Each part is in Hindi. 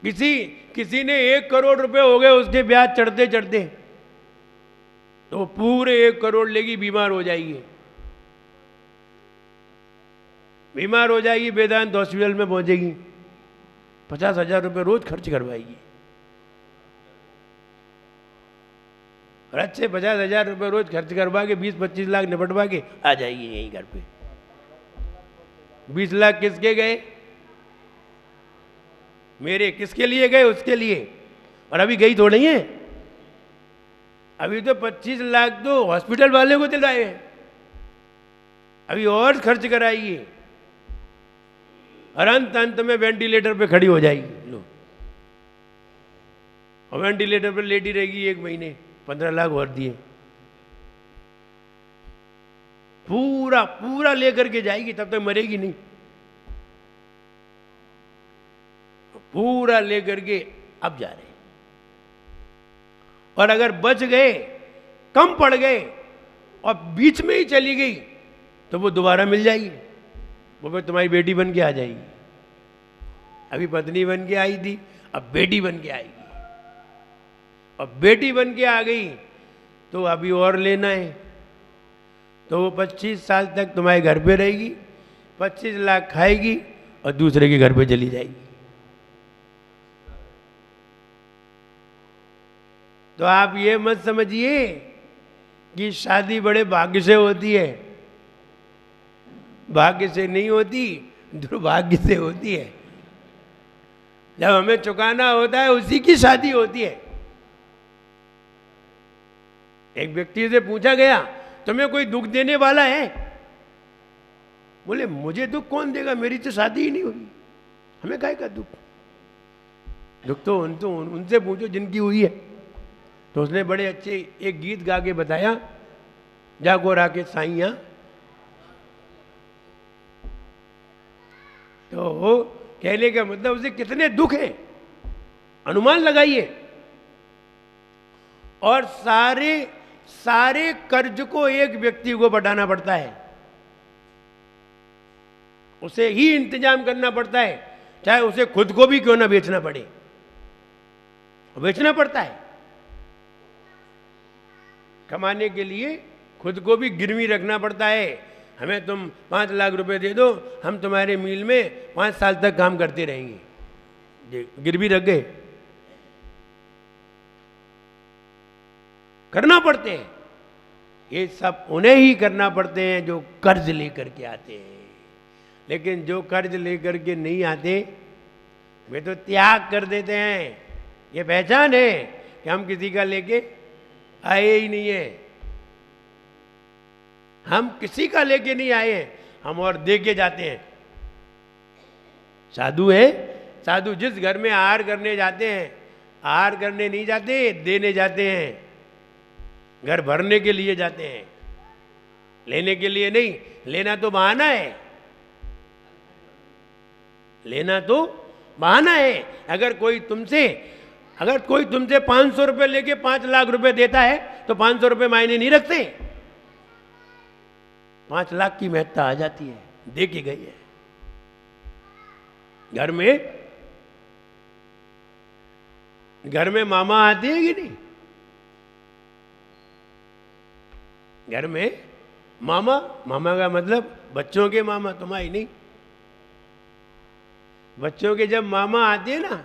किसी ने 1 करोड़ रुपए हो गए उसके ब्याज चढ़ते चढ़ते, तो पूरे 1 करोड़ लेगी, बीमार हो जाएगी। बीमार हो जाएगी, वेदांत हॉस्पिटल में पहुंचेगी, 50,000 रुपये रोज खर्च करवाएगी। और अच्छे 50,000 रुपये रोज खर्च करवा के 20-25 लाख निपटवा के आ जाएगी यहीं घर पे। 20 लाख किसके गए? मेरे। किसके लिए गए? उसके लिए। और अभी गई थोड़ी है, अभी तो 25 लाख तो हॉस्पिटल वाले को दिलाए हैं, अभी और खर्च कराएगी और अंत में वेंटिलेटर पे खड़ी हो जाएगी। लो, और वेंटिलेटर पे लेटी रहेगी 1 महीने, 15 लाख और दिए। पूरा लेकर के जाएगी, तब तक मरेगी नहीं। पूरा लेकर के अब जा रहे। और अगर बच गए, कम पड़ गए और बीच में ही चली गई, तो वो दोबारा मिल जाएगी। वो फिर तुम्हारी बेटी बन के आ जाएगी। अभी पत्नी बन के आई थी, अब बेटी बन के आएगी। अब बेटी बन के आ गई तो अभी और लेना है, तो वो 25 साल तक तुम्हारे घर पे रहेगी, 25 लाख खाएगी और दूसरे के घर पे चली जाएगी। तो आप ये मत समझिए कि शादी बड़े भाग्य से होती है। भाग्य से नहीं होती, दुर्भाग्य से होती है। जब हमें चुकाना होता है उसी की शादी होती है। एक व्यक्ति से पूछा गया, तुम्हें कोई दुख देने वाला है? बोले, मुझे दुख कौन देगा, मेरी तो शादी ही नहीं हुई, हमें काहे का दुख? दुख तो उनसे पूछो जिनकी हुई है। तो उसने बड़े अच्छे एक गीत गा के बताया, जागो राके साइया। तो वो कहने का मतलब उसे कितने दुख है अनुमान लगाइए। और सारे कर्ज को एक व्यक्ति को बढ़ाना पड़ता है, उसे ही इंतजाम करना पड़ता है, चाहे उसे खुद को भी क्यों ना बेचना पड़े, बेचना पड़ता है। कमाने के लिए खुद को भी गिरवी रखना पड़ता है। हमें तुम 5 लाख रुपए दे दो, हम तुम्हारे मिल में 5 साल तक काम करते रहेंगे, गिरवी रख गए। करना पड़ते हैं, ये सब उन्हें ही करना पड़ते हैं जो कर्ज लेकर के आते हैं। लेकिन जो कर्ज लेकर के नहीं आते, वे तो त्याग कर देते हैं। ये पहचान है कि हम किसी का लेके आए ही नहीं है, हम किसी का लेके नहीं आए हैं, हम और दे के जाते हैं। साधु है, साधु जिस घर में आहार करने जाते हैं, आहार करने नहीं जाते, देने जाते हैं। घर भरने के लिए जाते हैं, लेने के लिए नहीं। लेना तो बहाना है, लेना तो बहाना है। अगर कोई तुमसे 500 रुपए लेके 5 लाख रुपए देता है तो 500 रुपए मायने नहीं रखते, 5 लाख की महत्ता आ जाती है, दे के गई है। घर में मामा आते हैं कि नहीं? घर में मामा का मतलब बच्चों के मामा, तुम्हारी नहीं। बच्चों के जब मामा आते हैं ना,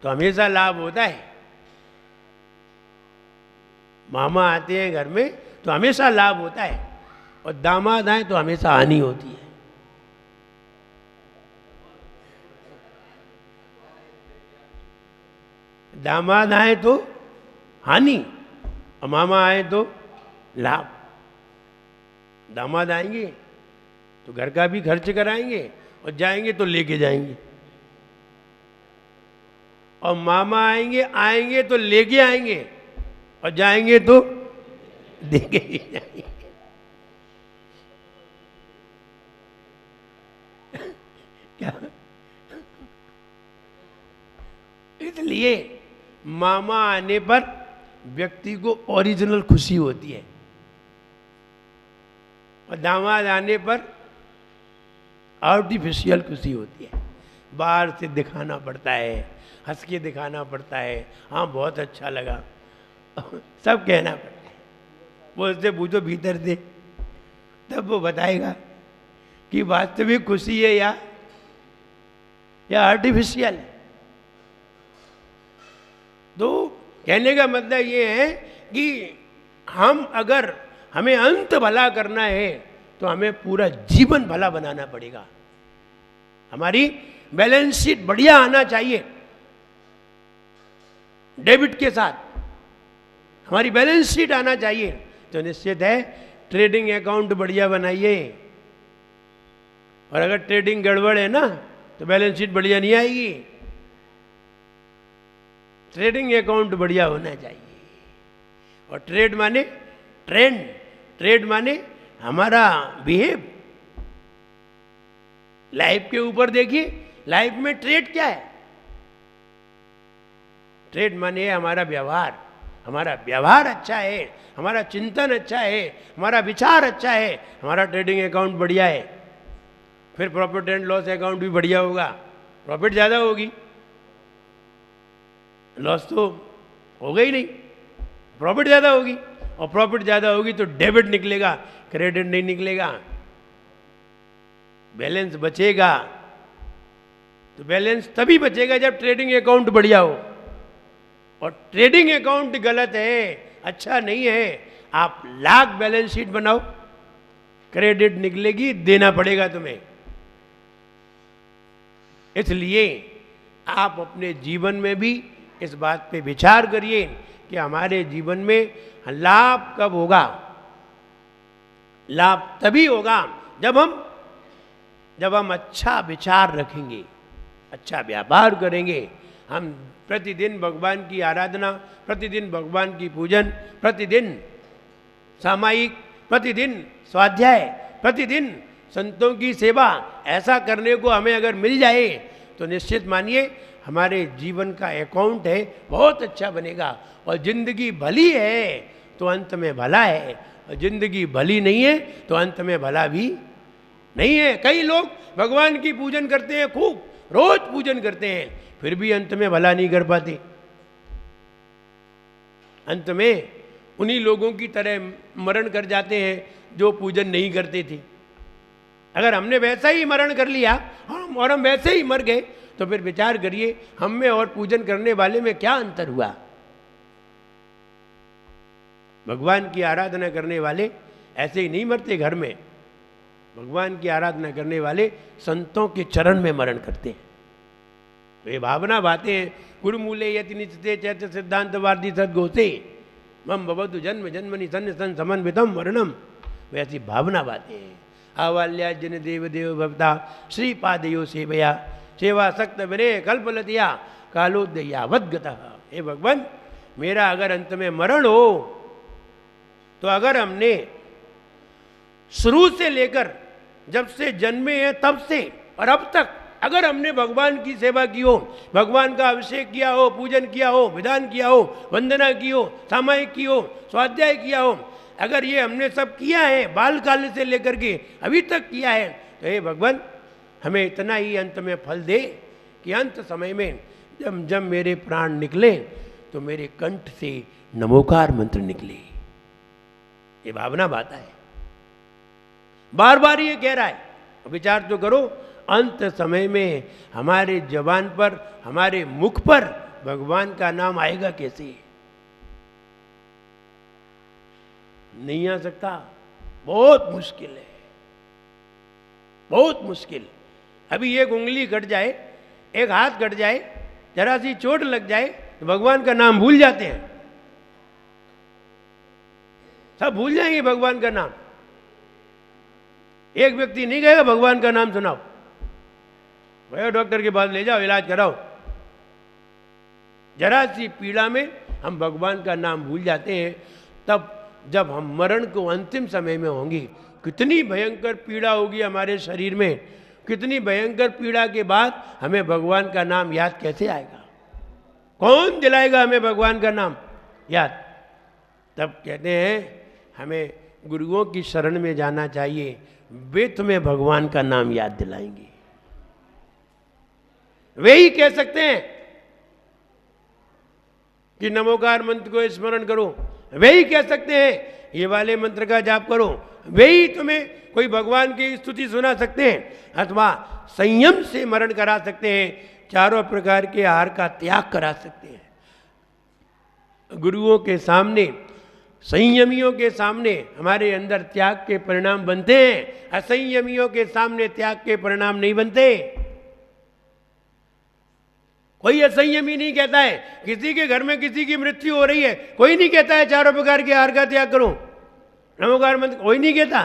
तो हमेशा लाभ होता है। मामा आते हैं घर में तो हमेशा लाभ होता है, और दामाद आए तो हमेशा हानि होती है। दामाद आए तो हानि और मामा आए तो लाभ। दामाद आएंगे तो घर का भी खर्च कराएंगे और जाएंगे तो लेके जाएंगे, और मामा आएंगे तो लेके आएंगे और जाएंगे तो देके ही जाएंगे। क्या? इसलिए मामा आने पर व्यक्ति को ओरिजिनल खुशी होती है, और दामाद आने पर आर्टिफिशियल खुशी होती है। बाहर से दिखाना पड़ता है, हंस के दिखाना पड़ता है, हाँ बहुत अच्छा लगा सब कहना पड़ता है। वो उससे पूछो भीतर से, तब वो बताएगा कि वास्तविक खुशी है या आर्टिफिशियल। तो कहने का मतलब ये है कि अगर हमें अंत भला करना है तो हमें पूरा जीवन भला बनाना पड़ेगा। हमारी बैलेंस शीट बढ़िया आना चाहिए, डेबिट के साथ हमारी बैलेंस शीट आना चाहिए। तो निश्चित है ट्रेडिंग अकाउंट बढ़िया बनाइए, और अगर ट्रेडिंग गड़बड़ है ना तो बैलेंस शीट बढ़िया नहीं आएगी। ट्रेडिंग अकाउंट बढ़िया होना चाहिए। और ट्रेड माने ट्रेंड, ट्रेड माने हमारा बिहेव। लाइफ के ऊपर देखिए, लाइफ में ट्रेड क्या है? ट्रेड माने हमारा व्यवहार। हमारा व्यवहार अच्छा है, हमारा चिंतन अच्छा है, हमारा विचार अच्छा है, हमारा ट्रेडिंग अकाउंट बढ़िया है, फिर प्रॉफिट एंड लॉस अकाउंट भी बढ़िया होगा। प्रॉफिट ज़्यादा होगी, लॉस तो होगा ही नहीं, प्रॉफिट ज़्यादा होगी। और प्रॉफिट ज़्यादा होगी तो डेबिट निकलेगा, क्रेडिट नहीं निकलेगा। बैलेंस बचेगा तो बैलेंस तभी बचेगा जब ट्रेडिंग अकाउंट बढ़िया हो। और ट्रेडिंग अकाउंट गलत है, अच्छा नहीं है, आप लाख बैलेंस शीट बनाओ, क्रेडिट निकलेगी, देना पड़ेगा तुम्हें। इसलिए आप अपने जीवन में भी इस बात पे विचार करिए कि हमारे जीवन में लाभ कब होगा। लाभ तभी होगा जब हम अच्छा विचार रखेंगे, अच्छा व्यापार करेंगे। हम प्रतिदिन भगवान की आराधना, प्रतिदिन भगवान की पूजन, प्रतिदिन सामायिक, प्रतिदिन स्वाध्याय, प्रतिदिन संतों की सेवा, ऐसा करने को हमें अगर मिल जाए तो निश्चित मानिए हमारे जीवन का अकाउंट है बहुत अच्छा बनेगा। और जिंदगी भली है तो अंत में भला है, और जिंदगी भली नहीं है तो अंत में भला भी नहीं है। कई लोग भगवान की पूजन करते हैं, खूब रोज पूजन करते हैं, फिर भी अंत में भला नहीं कर पाते। अंत में उन्हीं लोगों की तरह मरण कर जाते हैं जो पूजन नहीं करते थे। अगर हमने वैसा ही मरण कर लिया और हम वैसे ही मर गए तो फिर विचार करिए हम में और पूजन करने वाले में क्या अंतर हुआ। भगवान की आराधना करने वाले ऐसे ही नहीं मरते घर में, भगवान की आराधना करने वाले संतों के चरण में मरण करते हैं। तो ये भावना बातें हैं। गुरुमूले यति निचते चैत सिद्धांत वार्दी सदगोसे मम भवतु जन्म जन्मनि सन सन समन्वितम वर्णम, वैसी भावना बातें हैं। आवाल्या जन देव देव भवता श्रीपादयो सेवया सेवा सक्त विरे कल्पलतिया कालोदयावद्गतः। हे भगवान, मेरा अगर अंत में मरण हो तो अगर हमने शुरू से लेकर जब से जन्मे हैं तब से और अब तक अगर हमने भगवान की सेवा की हो, भगवान का अभिषेक किया हो, पूजन किया हो, विधान किया हो, वंदना की हो, सामायिक की हो, स्वाध्याय किया हो, अगर ये हमने सब किया है बाल काल से लेकर के अभी तक किया है, तो हे भगवान हमें इतना ही अंत में फल दे कि अंत समय में जब मेरे प्राण निकले तो मेरे कंठ से नमोकार मंत्र निकले। ये भावना बात है, बार बार ये कह रहा है। विचार तो करो, अंत समय में हमारे जबान पर, हमारे मुख पर भगवान का नाम आएगा कैसे? नहीं आ सकता, बहुत मुश्किल है, बहुत मुश्किल। अभी एक उंगली कट जाए, एक हाथ कट जाए, जरा सी चोट लग जाए तो भगवान का नाम भूल जाते हैं, सब भूल जाएंगे भगवान का नाम। एक व्यक्ति नहीं कहेगा भगवान का नाम सुनाओ, भैया डॉक्टर के पास ले जाओ, इलाज कराओ। जरा सी पीड़ा में हम भगवान का नाम भूल जाते हैं। तब जब हम मरण को अंतिम समय में होंगे, कितनी भयंकर पीड़ा होगी हमारे शरीर में, कितनी भयंकर पीड़ा के बाद हमें भगवान का नाम याद कैसे आएगा? कौन दिलाएगा हमें भगवान का नाम याद? तब कहते हैं हमें गुरुओं की शरण में जाना चाहिए, वे तुम्हें भगवान का नाम याद दिलाएंगे। वे ही कह सकते हैं कि नमोकार मंत्र को स्मरण करो, वे ही कह सकते हैं ये वाले मंत्र का जाप करो, वे ही तुम्हें कोई भगवान की स्तुति सुना सकते हैं अथवा संयम से मरण करा सकते हैं, चारों प्रकार के आहार का त्याग करा सकते हैं। गुरुओं के सामने, संयमियों के सामने हमारे अंदर त्याग के परिणाम बनते हैं, असंयमियों के सामने त्याग के परिणाम नहीं बनते। कोई असंयमी नहीं कहता है, किसी के घर में किसी की मृत्यु हो रही है, कोई नहीं कहता है चारों प्रकार के आहार का त्याग करो, नमोकार मंत्र, कोई नहीं कहता।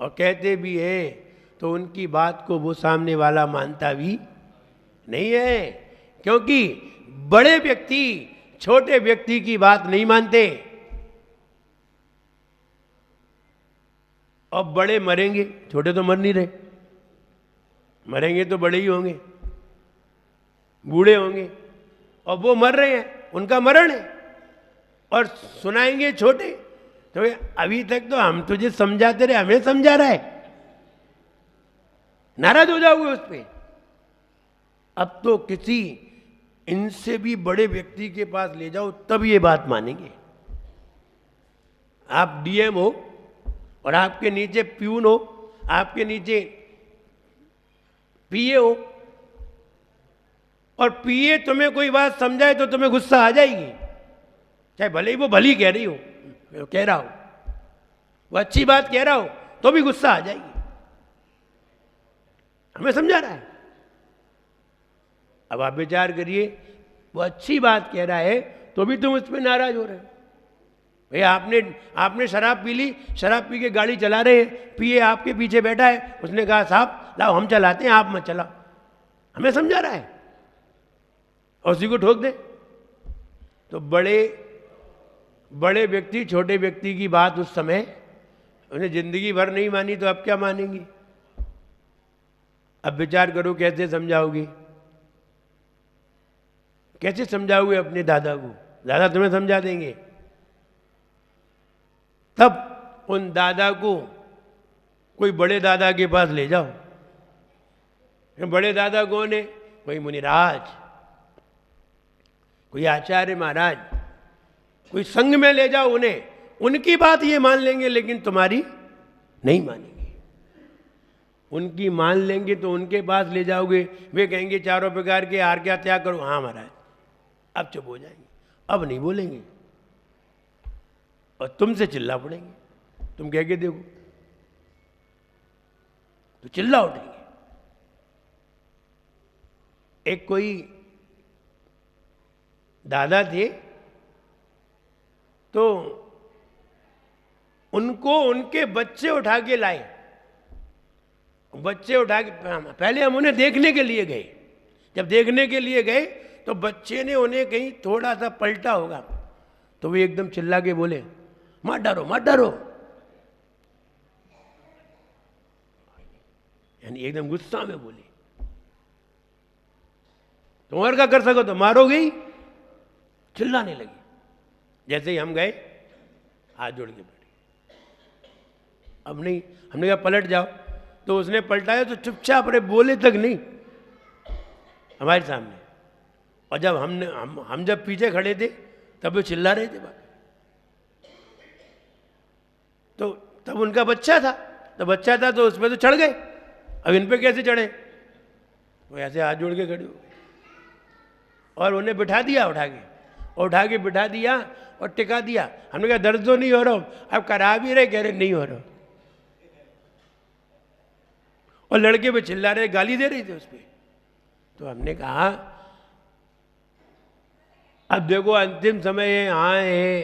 और कहते भी हैं तो उनकी बात को वो सामने वाला मानता भी नहीं है, क्योंकि बड़े व्यक्ति छोटे व्यक्ति की बात नहीं मानते। अब बड़े मरेंगे, छोटे तो मर नहीं रहे, मरेंगे तो बड़े ही होंगे, बूढ़े होंगे, और वो मर रहे हैं, उनका मरण है, और सुनाएंगे छोटे। तो अभी तक तो हम तुझे समझाते रहे, हमें समझा रहा है, नाराज हो जाओगे उस पर। अब तो किसी इनसे भी बड़े व्यक्ति के पास ले जाओ तब ये बात मानेंगे। आप डीएम हो और आपके नीचे प्यून हो, आपके नीचे पीए हो, और पीए तुम्हें कोई बात समझाए तो तुम्हें गुस्सा आ जाएगी, चाहे भले ही वो भली कह रही हो, कह रहा हो, वो अच्छी बात कह रहा हो तो भी गुस्सा आ जाएगी। हमें समझा रहा है। अब आप विचार करिए, वो अच्छी बात कह रहा है तो भी तुम उस पर नाराज हो रहे हो। भैया आपने शराब पी ली, शराब पी के गाड़ी चला रहे हैं, पिए आपके पीछे बैठा है, उसने कहा साहब लाओ हम चलाते हैं, आप मत चलाओ। हमें समझा रहा है और उसी को ठोक दे। तो बड़े व्यक्ति छोटे व्यक्ति की बात उस समय उन्हें जिंदगी भर नहीं मानी, तो अब क्या मानेंगी? अब विचार करो कैसे समझाओगी, कैसे समझाओगे अपने दादा को? दादा तुम्हें समझा देंगे। तब उन दादा को कोई बड़े दादा के पास ले जाओ। बड़े दादा कौन है? कोई मुनिराज, कोई आचार्य महाराज, कोई संघ में ले जाओ उन्हें, उनकी बात ये मान लेंगे लेकिन तुम्हारी नहीं मानेंगे। उनकी मान लेंगे तो उनके पास ले जाओगे, वे कहेंगे चारों प्रकार के आहार का त्याग करो। हाँ महाराज, अब चुप हो जाएंगे, अब नहीं बोलेंगे और तुमसे चिल्ला पड़ेंगे। तुम कह के देखो तो चिल्ला उठेंगे। एक कोई दादा थे, तो उनको उनके बच्चे उठा के लाए। बच्चे उठा के, पहले हम उन्हें देखने के लिए गए। जब देखने के लिए गए तो बच्चे ने उन्हें कहीं थोड़ा सा पलटा होगा, तो वे एकदम चिल्ला के बोले मत डरो मत डरो, यानी एकदम गुस्सा में बोले। तुम और क्या कर सको, तो मारोगे ही। चिल्लाने लगी। जैसे ही हम गए हाथ जोड़ के बैठे। अब नहीं, हमने कहा पलट जाओ, तो उसने पलटाया तो चुपचाप रहे, बोले तक नहीं हमारे सामने। और जब हम जब पीछे खड़े थे तब वो चिल्ला रहे थे। तो तब उनका बच्चा था, तो उस पर तो चढ़ गए। अब इन पे कैसे चढ़े? वो ऐसे हाथ जोड़ के खड़े हो गए और उन्हें बिठा दिया, उठा के बिठा दिया और टिका दिया। हमने कहा दर्द तो नहीं हो रहा? अब करा भी रहे, कह रहे नहीं हो रहा। और लड़के पे चिल्ला रहे, गाली दे रही थी उस पर। तो हमने कहा अब देखो अंतिम समय है, आए हैं,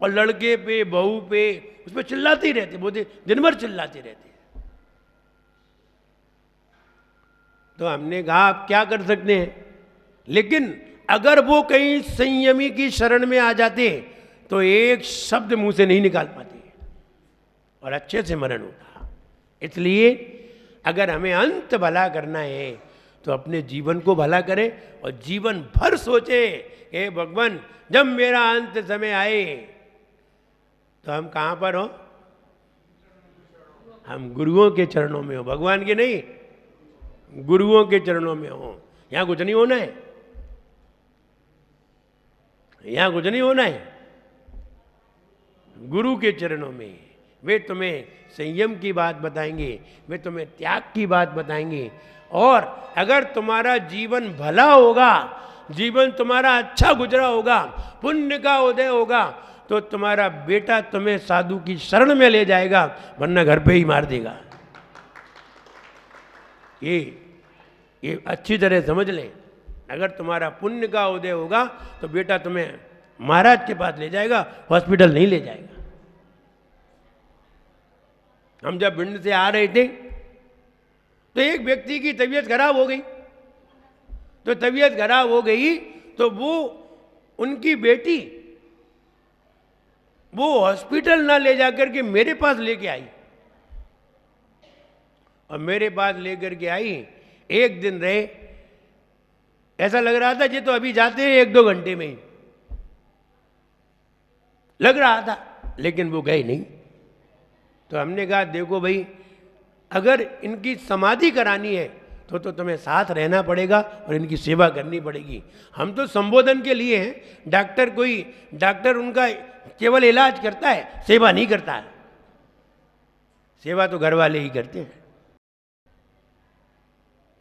और लड़के पे बहू पे उस पर चिल्लाती रहती, वो दिन भर चिल्लाती रहती। तो हमने कहा आप क्या कर सकते हैं, लेकिन अगर वो कहीं संयमी की शरण में आ जाते तो एक शब्द मुंह से नहीं निकाल पाते और अच्छे से मरण होता। इसलिए अगर हमें अंत भला करना है तो अपने जीवन को भला करें और जीवन भर सोचे हे भगवान जब मेरा अंत समय आए तो हम कहां पर हो? हम गुरुओं के चरणों में हो, भगवान के नहीं, गुरुओं के चरणों में हो। यहां कुछ नहीं होना है, यहां कुछ नहीं होना है। गुरु के चरणों में वे तुम्हें संयम की बात बताएंगे, वे तुम्हें त्याग की बात बताएंगे। और अगर तुम्हारा जीवन भला होगा, जीवन तुम्हारा अच्छा गुजरा होगा, पुण्य का उदय होगा, तो तुम्हारा बेटा तुम्हें साधु की शरण में ले जाएगा, वरना घर पे ही मार देगा। ये अच्छी तरह समझ लें। अगर तुम्हारा पुण्य का उदय होगा तो बेटा तुम्हें महाराज के पास ले जाएगा, हॉस्पिटल नहीं ले जाएगा। हम जब भिंड से आ रहे थे तो एक व्यक्ति की तबीयत खराब हो गई, तो तबीयत खराब हो गई तो वो उनकी बेटी वो हॉस्पिटल ना ले जाकर के मेरे पास लेके आई, और मेरे पास लेकर के आई। एक दिन रहे, ऐसा लग रहा था ये तो अभी जाते हैं 1-2 घंटे में ही लग रहा था, लेकिन वो गए नहीं। तो हमने कहा देखो भाई, अगर इनकी समाधि करानी है तो तुम्हें साथ रहना पड़ेगा और इनकी सेवा करनी पड़ेगी। हम तो संबोधन के लिए हैं, डॉक्टर उनका केवल इलाज करता है, सेवा नहीं करता है। सेवा तो घर वाले ही करते हैं।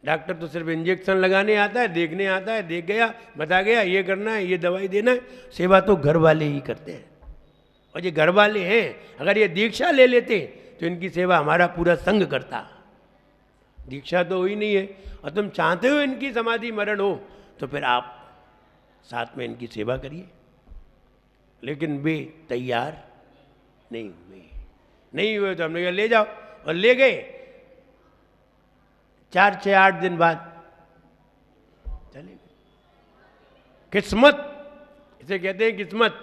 डॉक्टर तो सिर्फ इंजेक्शन लगाने आता है, देखने आता है, देख गया, बता गया ये करना है, ये दवाई देना है। सेवा तो घर वाले ही करते हैं। और ये घर वाले हैं, अगर ये दीक्षा ले लेते तो इनकी सेवा हमारा पूरा संघ करता। दीक्षा तो हुई नहीं है, और तुम चाहते हो इनकी समाधि मरण हो, तो फिर आप साथ में इनकी सेवा करिए। लेकिन वे तैयार नहीं हुए तो हमने कहा ले जाओ, और ले गए। 4-6-8 दिन बाद चले गए। किस्मत, इसे कहते हैं किस्मत।